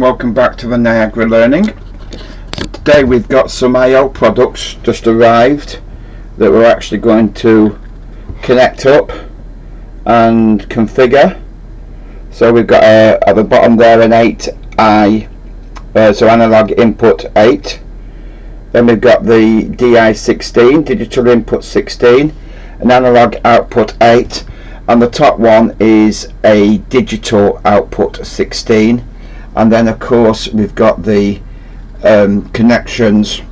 welcome back to the Niagara Learning. So today we've got some IO products just arrived that we're actually going to connect up and configure. So we've got at the bottom there an 8i, so analog input 8. Then we've got the DI16, digital input 16, an analog output 8, and the top one is a digital output 16. And then of course we've got the connections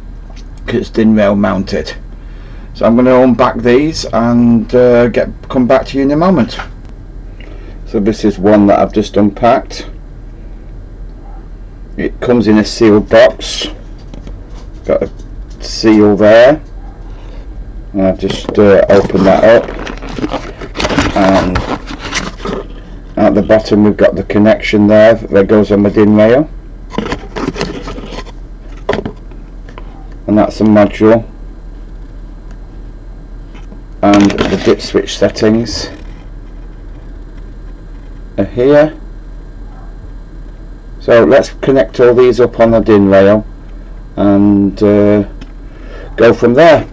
because it's DIN rail mounted. So I'm going to unback these and come back to you in a moment. So this is one that I've just unpacked. It comes in a sealed box. Got a seal there. And I've just opened that up. And at the bottom we've got the connection there that goes on the DIN rail, and that's a module, and the dip switch settings are here. So let's connect all these up on the DIN rail and go from there.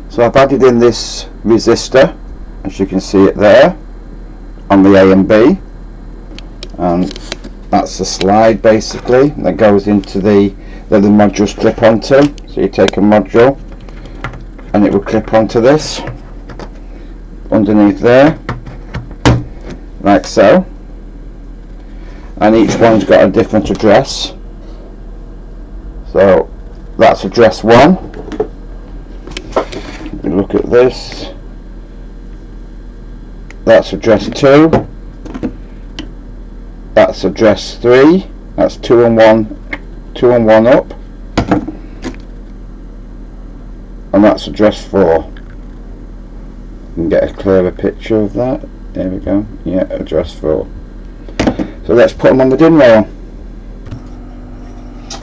So I've added in this resistor, as you can see it there on the A and B, and that's the slide basically that goes into the modules clip onto. So you take a module and it will clip onto this underneath there, like so, and each one's got a different address. So that's address 1. Look at this, that's address 2, that's address 3, that's 2 and 1 up, and that's address 4. You can get a clearer picture of that. There we go, yeah, address 4. So let's put them on the DIN rail.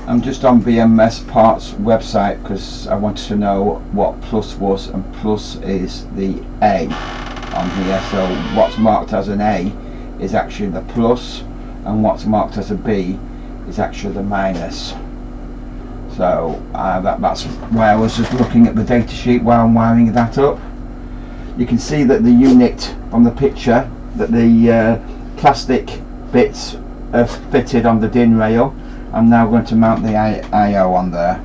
I'm just on BMS Parts website because I wanted to know what plus was, and plus is the A on here. So what's marked as an A is actually the plus, and what's marked as a B is actually the minus. So that's why I was just looking at the data sheet while I'm wiring that up. You can see that the unit from the picture, that the plastic bits are fitted on the DIN rail. I'm now going to mount the IO on there.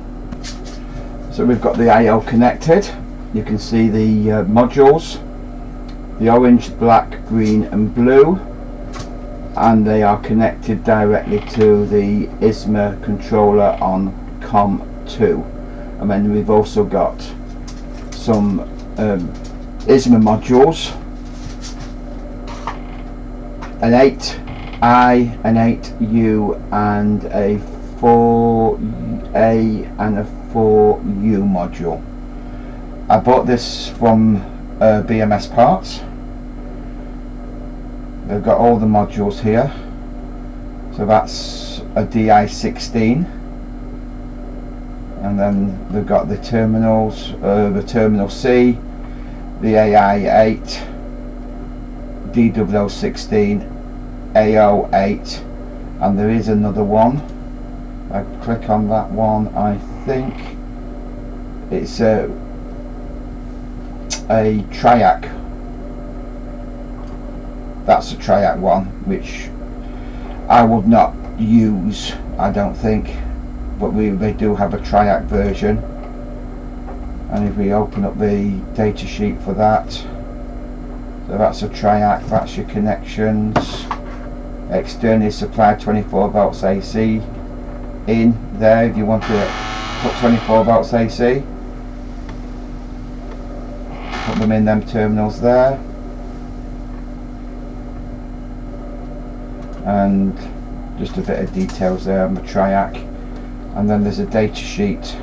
So we've got the IO connected. You can see the modules, the orange, black, green and blue, and they are connected directly to the iSMA controller on COM2. And then we've also got some iSMA modules, an 8i, an 8u and a 4a and a 4u module. I bought this from BMS Parts. They've got all the modules here. So that's a DI16, and then they've got the terminals, the terminal C, the AI8, DW16, AO8, and there is another one. I click on that one, I think it's a triac. That's a triac one, which I would not use, I don't think, but they do have a triac version. And if we open up the data sheet for that, so that's a triac, that's your connections. Externally supplied 24 volts AC in there if you want to put 24 volts AC. Put them in them terminals there. And just a bit of details there on the triac. And then there's a data sheet.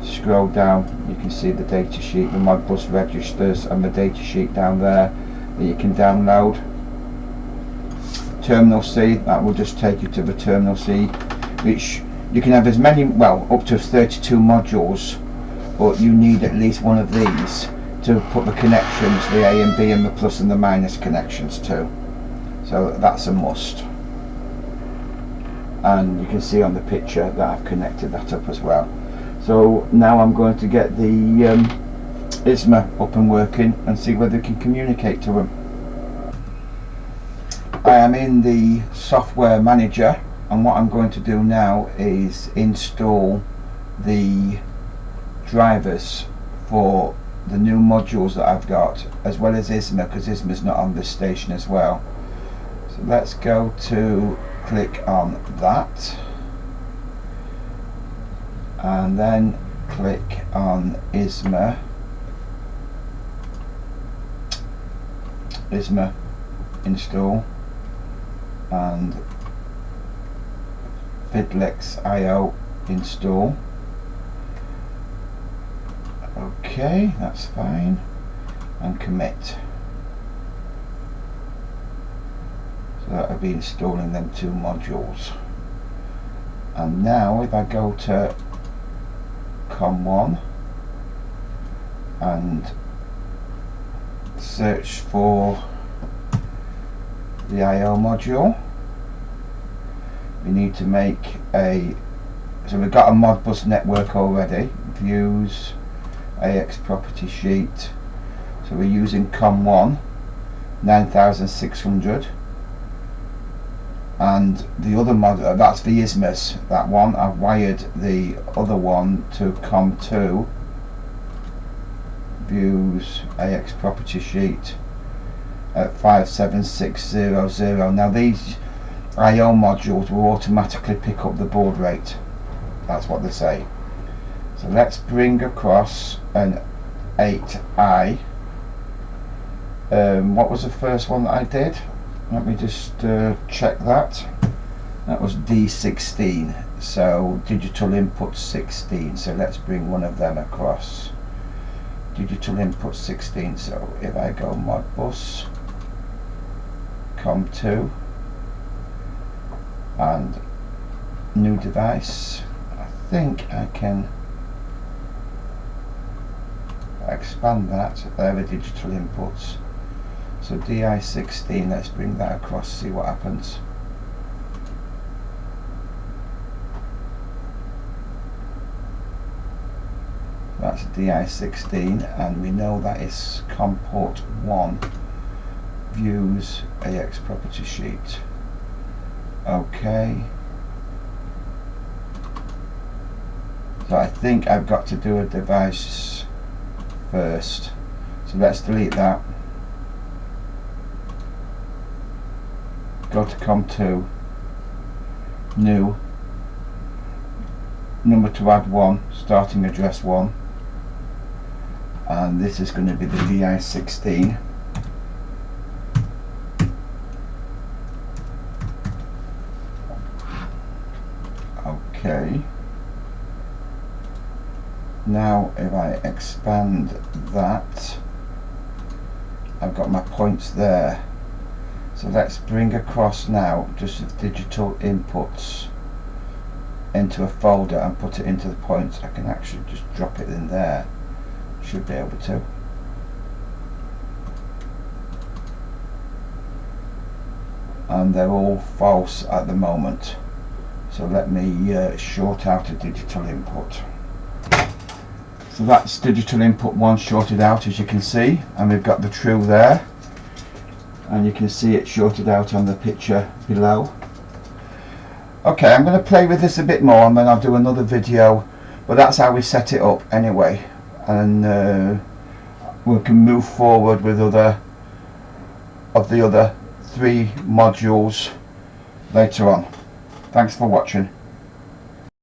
Scroll down, you can see the data sheet, the Modbus registers and the data sheet down there that you can download. Terminal C, that will just take you to the terminal C, which you can have as many, well, up to 32 modules, but you need at least one of these to put the connections, the A and B and the plus and the minus connections to. So that's a must. And you can see on the picture that I've connected that up as well. So now I'm going to get the iSMA up and working and see whether we can communicate to them. I am in the software manager, and what I'm going to do now is install the drivers for the new modules that I've got, as well as iSMA, because iSMA's not on this station as well. So let's go to click on that, and then click on iSMA install, and Fidelix IO install. Okay, that's fine, and commit. So that'll be installing them two modules. And now if I go to COM1 and search for the IO module, we need to make a, so we've got a Modbus network already, views, AX property sheet, so we're using COM1 9600, and the other model, that's the iSMA's, that one. I've wired the other one to COM2, views, AX property sheet at 57600. Now these IO modules will automatically pick up the baud rate, that's what they say. So let's bring across an 8i. What was the first one that I did? Let me just check that. That was D16, so digital input 16. So let's bring one of them across. Digital input 16. So if I go Modbus, COM2, and new device, I think I can expand that. There are digital inputs. So DI16, let's bring that across, see what happens. That's DI16, and we know that is COM port 1, views, AX property sheet. Okay. So I think I've got to do a device first. So let's delete that. Go to COM2, new, number to add 1, starting address 1, and this is going to be the DI16. Okay. Now if I expand that, I've got my points there. So let's bring across now just the digital inputs into a folder and put it into the points. I can actually just drop it in there. Should be able to. And they're all false at the moment. So let me short out a digital input. So that's digital input 1 shorted out, as you can see, and we've got the true there. And you can see it shorted out on the picture below. Okay, I'm going to play with this a bit more and then I'll do another video, but that's how we set it up anyway, and we can move forward with other of the other 3 modules later on. Thanks for watching.